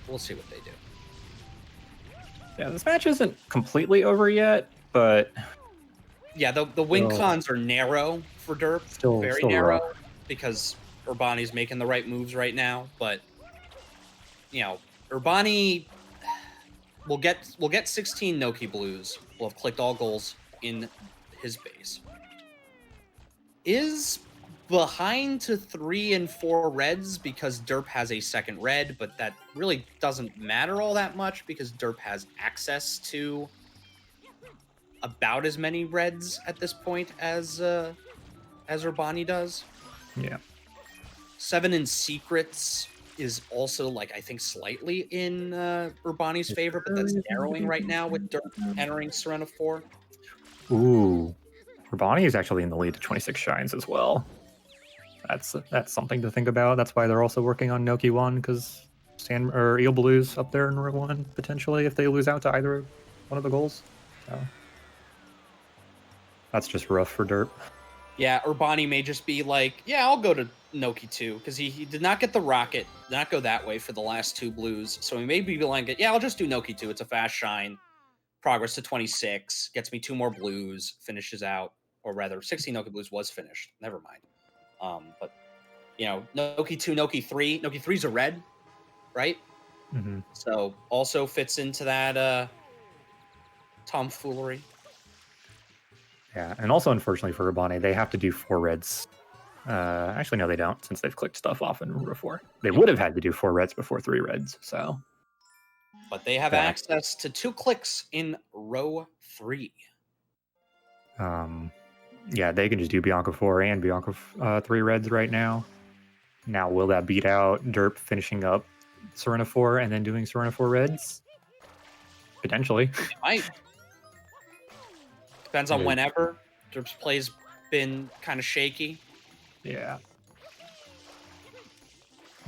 We'll see what they do. Yeah, this match isn't completely over yet, but yeah, the win cons are narrow for Derp. Still very narrow rough. Because Urbani's making the right moves right now, but you know, Urbani will get 16 Noki Blues. We'll have clicked all goals in his base. Is behind to 3 and 4 reds because Derp has a second red, but that really doesn't matter all that much because Derp has access to about as many reds at this point as Urbani does. yeah. 7 in secrets is also, like, I think slightly in Urbani's favor, but that's narrowing right now with Derp entering Serena 4. Ooh. Urbani is actually in the lead to 26 shines as well. That's something to think about. That's why they're also working on Noki 1, because Sand or Eel Blues up there in row 1 potentially if they lose out to either one of the goals. So that's just rough for Derp. Yeah, Urbani may just be like, yeah, I'll go to Noki 2, because he did not get the rocket, did not go that way for the last 2 blues. So he may be like, yeah, I'll just do Noki 2. It's a fast shine. Progress to 26, gets me 2 more blues, finishes out, or rather, 16 Noki blues was finished. Never mind. But, Noki 2, Noki 3. Noki 3's a red, right? Mm-hmm. So also fits into that tomfoolery. Yeah, and also unfortunately for Urbani, they have to do 4 reds. Actually, no, they don't, since they've clicked stuff off in row 4. They would have had to do 4 reds before 3 reds, so. But they have access to 2 clicks in row 3. Yeah, they can just do Bianca 4 and Bianca 3 reds right now. Now, will that beat out Derp finishing up Serena 4 and then doing Serena 4 reds? Potentially. It might. Depends on whenever. Derp's play's been kind of shaky. Yeah.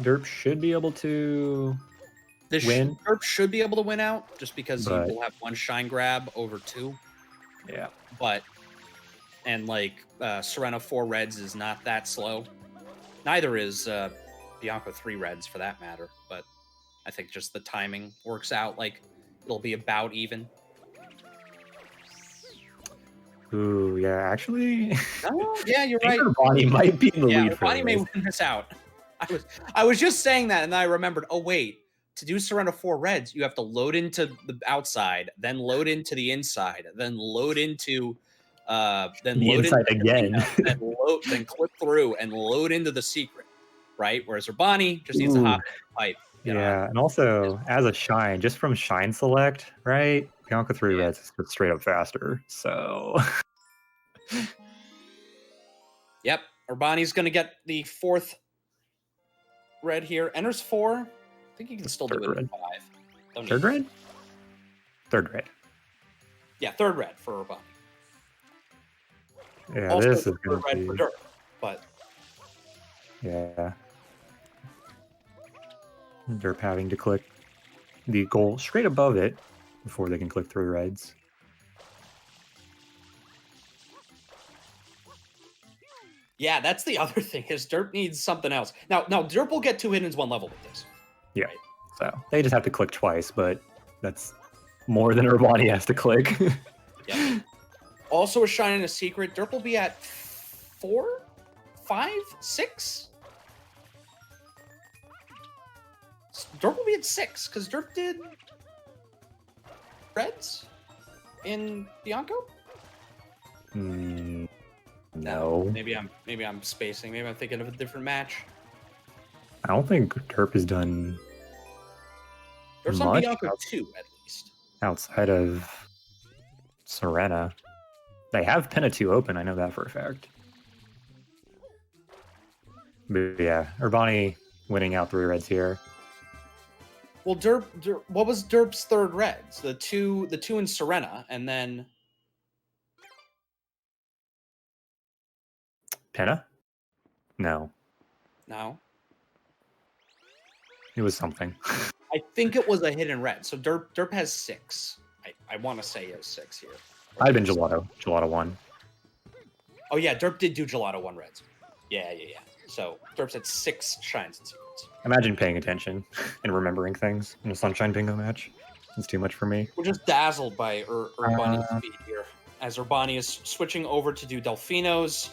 Derp should be able to win. Derp should be able to win out, just because he will have 1 shine grab over 2. Yeah. And Serena 4 reds is not that slow. Neither is Bianca 3 reds for that matter. But I think just the timing works out. Like, it'll be about even. Ooh, yeah, actually. Oh, yeah, you're right. Urbani might be in the lead for Urbani may win this out. I was just saying that, and then I remembered, oh, wait. To do Serena 4 reds, you have to load into the outside, then load into the inside, then load into the inside again. then clip through and load into the secret, right? Whereas Urbani just needs to hop in the pipe. Yeah, and also as a shine, just from shine select, right? Bianca 3 reds is straight up faster. So yep, Urbani's gonna get the 4th red here. Enters 4. I think he can still do it in 5. Third red? Third red. Yeah, 3rd red for Urbani. Yeah, also, this is going to be... for Derp, but... Yeah. Derp having to click the goal straight above it before they can click 3 reds. Yeah, that's the other thing, is Derp needs something else. Now Derp will get 2 hiddens 1 level with this. Yeah, right? So they just have to click twice, but that's more than Urbani has to click. Yeah. Also a shine and a secret. Derp will be at 4? 5? 6? Derp will be at 6, because Derp did reds in Bianco? No. Maybe I'm spacing. Maybe I'm thinking of a different match. I don't think Derp has done Derp's on Bianco 2, at least. Outside of Serena. They have Penna 2 open, I know that for a fact. But yeah, Urbani winning out 3 reds here. Well, Derp, what was Derp's 3rd reds? The two in Serena, and then Penna? No. It was something. I think it was a hidden red. So Derp has 6. I want to say he has 6 here. I've been Gelato. Gelato 1. Oh yeah, Derp did do Gelato 1 reds. Yeah. So Derp's at 6 shines and secrets. Imagine paying attention and remembering things in a Sunshine Bingo match. It's too much for me. We're just dazzled by Urbani's speed here, as Urbani is switching over to do Delfinos.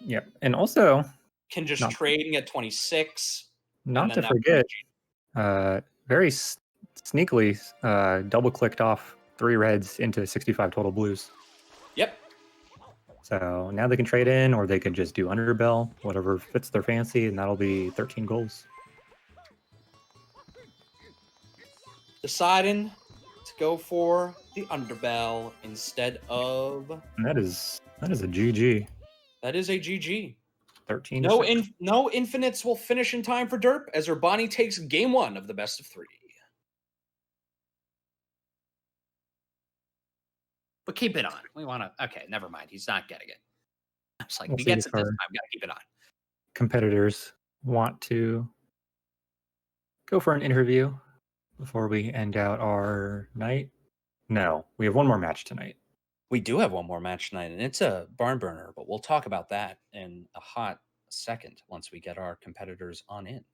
Yep, and also can just trade and get 26. Not to forget, very sneakily double-clicked off 3 reds into 65 total blues. Yep. So now they can trade in, or they can just do Underbell, whatever fits their fancy, and that'll be 13 goals. Deciding to go for the Underbell instead of... And that is a GG. That is a GG. 13. No infinites will finish in time for Derp, as Urbani takes game 1 of the best of 3. But keep it on. We want to... Okay, never mind. He's not getting it. It's like, if he gets it this time, got to keep it on. Competitors want to go for an interview before we end out our night. No, we have one more match tonight. We do have one more match tonight, and it's a barn burner, but we'll talk about that in a hot second once we get our competitors on in.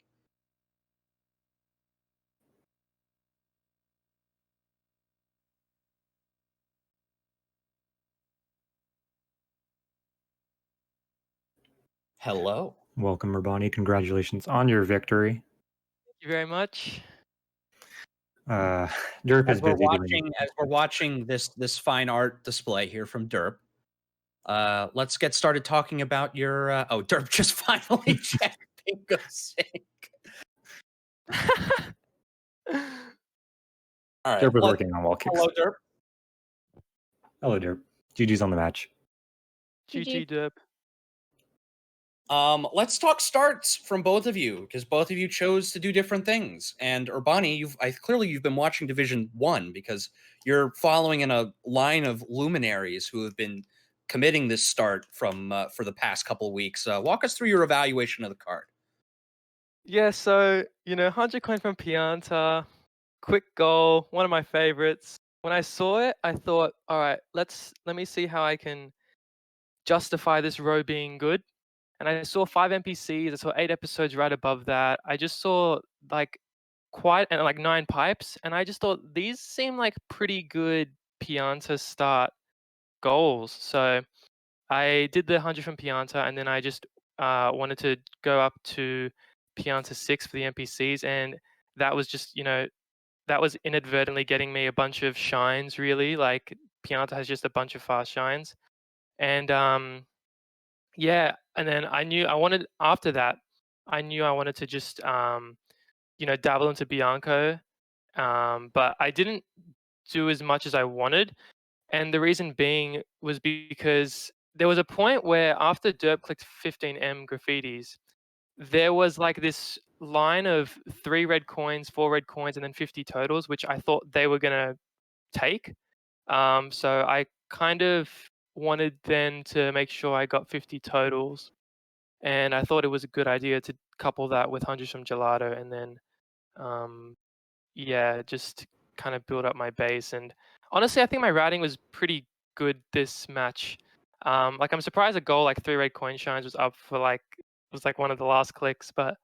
Hello. Welcome, Urbani. Congratulations on your victory. Thank you very much. Derp is As we're busy watching this fine art display here from Derp, let's get started talking about your. Derp just finally checked Bingo Sync. All right, Derp was working on wall kicks. hello, Derp. Hello, Derp. GG's on the match. GG Derp. Let's talk starts from both of you because both of you chose to do different things. And Urbani, clearly you've been watching Division 1 because you're following in a line of luminaries who have been committing this start from for the past couple of weeks. Walk us through your evaluation of the card. Yeah, so 100 coin from Pianta, quick goal, one of my favorites. When I saw it, I thought, all right, let me see how I can justify this row being good. And I saw 5 NPCs, I saw 8 episodes right above that. I just saw like 9 pipes, and I just thought these seem like pretty good Pianta start goals. So I did the 100 from Pianta, and then I just wanted to go up to Pianta 6 for the NPCs, and that was just, that was inadvertently getting me a bunch of shines, really. Like, Pianta has just a bunch of fast shines. And yeah, and then after that, I knew I wanted to just, dabble into Bianco, but I didn't do as much as I wanted. And the reason being was because there was a point where after Derp clicked 15M graffitis, there was like this line of 3 red coins, 4 red coins, and then 50 totals, which I thought they were going to take. So I kind of wanted then to make sure I got 50 totals. And I thought it was a good idea to couple that with 100 from Gelato, and then, just kind of build up my base. And honestly, I think my routing was pretty good this match. Like, I'm surprised a goal like 3 red coin shines was up for was like one of the last clicks, but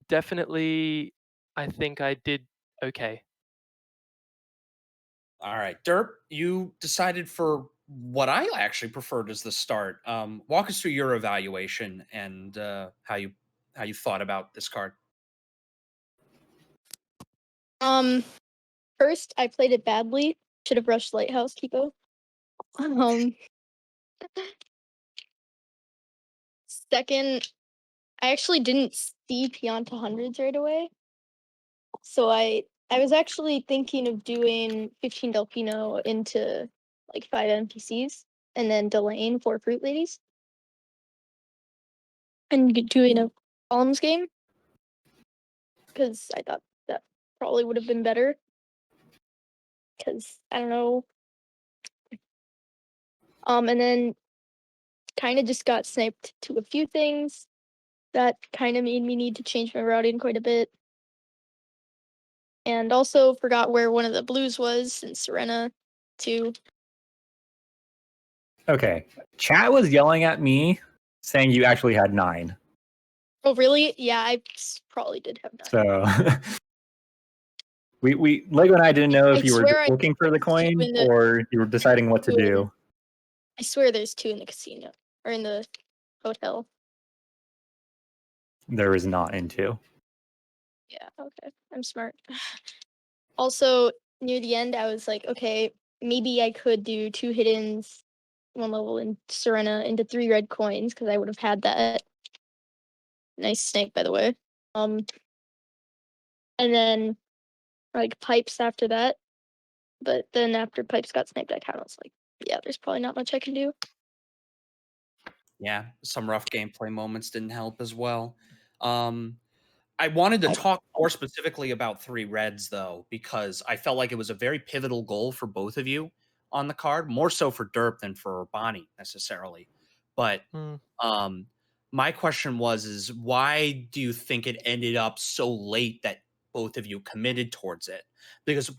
definitely I think I did okay. All right, Derp, you decided for what I actually preferred as the start. Walk us through your evaluation and how you thought about this card. First, I played it badly. Should have rushed Lighthouse Kipo. Second, I actually didn't see Pianta hundreds right away. So I was actually thinking of doing 15 Delfino into like 5 NPCs and then delaying 4 Fruit Ladies. And doing a columns game. Because I thought that probably would have been better. Because I don't know. And then kind of just got sniped to a few things that kind of made me need to change my routing quite a bit. And also forgot where one of the blues was in Serena too. Okay. Chat was yelling at me saying you actually had 9. Oh really? Yeah, I probably did have 9. So we Lego and I didn't know if I you were swear I looking for the coin in the- or you were deciding what to do. I swear there's 2 in the casino or in the hotel. There is not in 2. Yeah, okay. I'm smart. Also, near the end, I was like, okay, maybe I could do 2 hiddens, 1 level in Serena into 3 red coins because I would have had that. Nice snake, by the way. And then like pipes after that. But then after pipes got sniped, I kind of was like, yeah, there's probably not much I can do. Yeah, some rough gameplay moments didn't help as well. I wanted to talk more specifically about 3 reds, though, because I felt like it was a very pivotal goal for both of you on the card, more so for Derp than for Urbani necessarily. But my question is why do you think it ended up so late that both of you committed towards it, because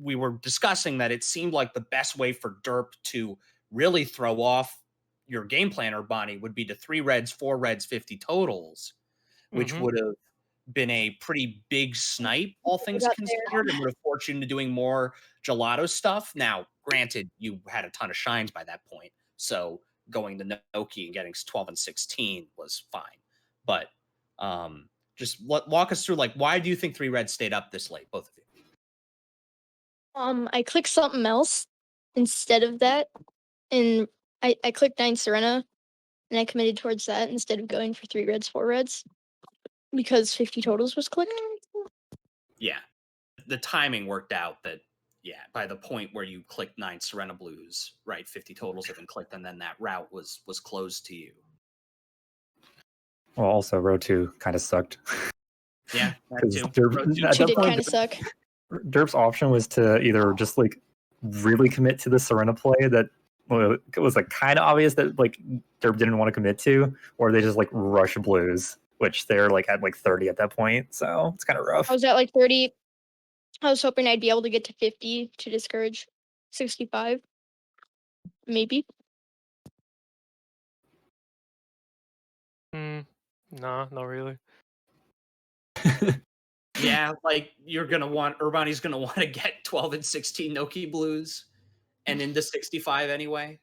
we were discussing that it seemed like the best way for Derp to really throw off your game plan, Urbani, would be to 3 reds, 4 reds, 50 totals, which would have been a pretty big snipe, all things got there. considered, and would have forced you into doing more gelato stuff. Now, granted, you had a ton of shines by that point, so going to Noki and getting 12 and 16 was fine. But just walk us through, like, why do you think 3 reds stayed up this late, both of you? I clicked something else instead of that, and I clicked 9 Serena, and I committed towards that instead of going for 3 reds, 4 reds, because 50 totals was clicked. Yeah, the timing worked out that, yeah, by the point where you clicked 9 Serena Blues, right, 50 totals have been clicked, and then that route was closed to you. Well, also row 2 kind of sucked. Yeah, that 'Cause too. Derp- Row 2. at 2 that did point, kind of suck. Derp's option was to either just like really commit to the Serena play that it was like kind of obvious that like Derp didn't want to commit to, or they just like rush blues, which they're like at like 30 at that point. So it's kind of rough. I was at like 30. I was hoping I'd be able to get to 50 to discourage 65. Maybe. No, not really. Yeah, like Urbani's gonna want to get 12 and 16 Noki Blues and into 65 anyway.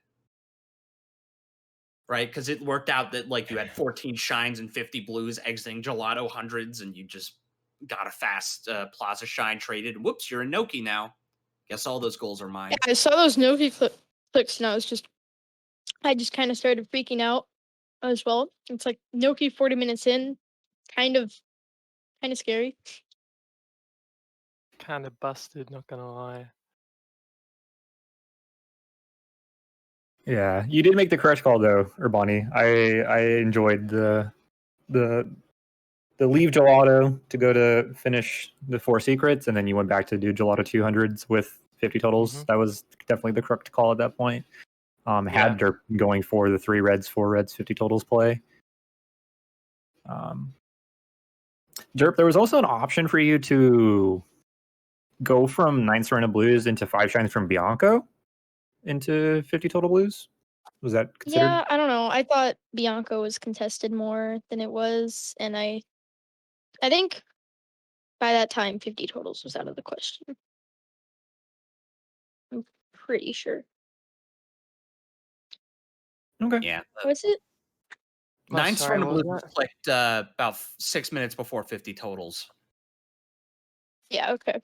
Right? Because it worked out that like you had 14 shines and 50 blues exiting gelato hundreds, and you just got a fast plaza shine traded. Whoops, you're a Noki now. Guess all those goals are mine. Yeah, I saw those Noki clicks, and I just kind of started freaking out as well. It's like Noki 40 minutes in, kind of scary. Kind of busted, not gonna lie. Yeah, you did make the correct call though, Urbani. I enjoyed the leave gelato to go to finish the 4 secrets, and then you went back to do gelato 200s with 50 totals. That was definitely the correct call at that point. Had Derp going for the 3 reds, 4 reds, 50 totals play. Derp, there was also an option for you to go from 9 Serena Blues into 5 shines from Bianco into 50 total blues. Was that considered? Yeah, I don't know. I thought Bianco was contested more than it was, and I think by that time 50 totals was out of the question. I'm pretty sure. Okay. Yeah. Was it? 9 sorry, Serena what was Blues was clicked about 6 minutes before 50 totals. Yeah, okay.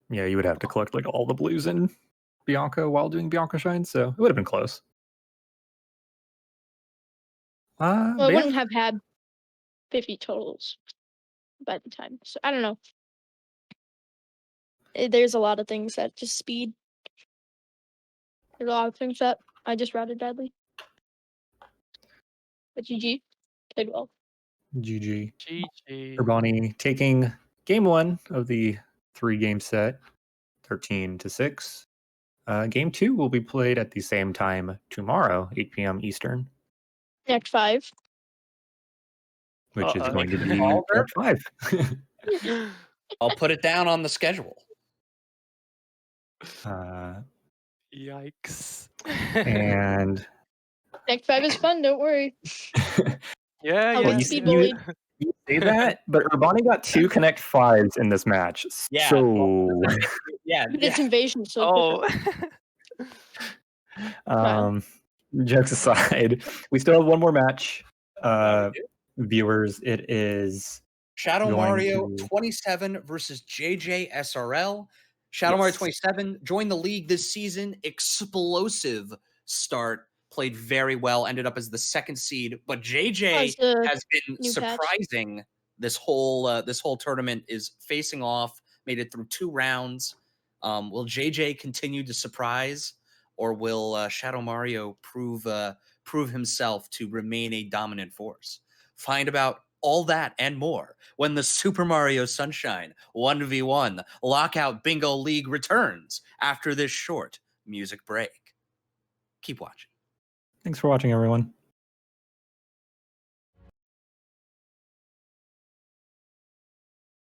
Yeah, you would have to collect like all the blues in Bianca while doing Bianca shines, so it would have been close. Well, I But yeah. wouldn't have had 50 totals by the time. So I don't know. There's a lot of things that just speed. There's a lot of things that I just routed badly. But GG, played well. GG. GG. Urbani taking game 1 of the 3-game set, 13-6. Game 2 will be played at the same time tomorrow, 8 p.m. Eastern, Next 5. which is Uh-oh. going to be All Act 5. I'll put it down on the schedule. Yikes. And Next 5 is fun, don't worry. yeah, I'll yeah. get speed bullied. you say that, but Urbani got 2 Connect 5s in this match. Yeah, So, Yeah. But it's invasion, so Oh. Jokes aside, we still have one more match. Yeah, we do. Viewers, it is Shadow going Mario to- 27 versus JJ SRL. Shadow Mario 27 joined the league this season. Explosive start. Played very well. Ended up as the 2nd seed. But JJ has been surprising this whole tournament. Is facing off. Made it through 2 rounds. Will JJ continue to surprise, or will Shadow Mario prove himself to remain a dominant force? Find about all that and more when the Super Mario Sunshine 1v1 Lockout Bingo League returns after this short music break. Keep watching. Thanks for watching, everyone.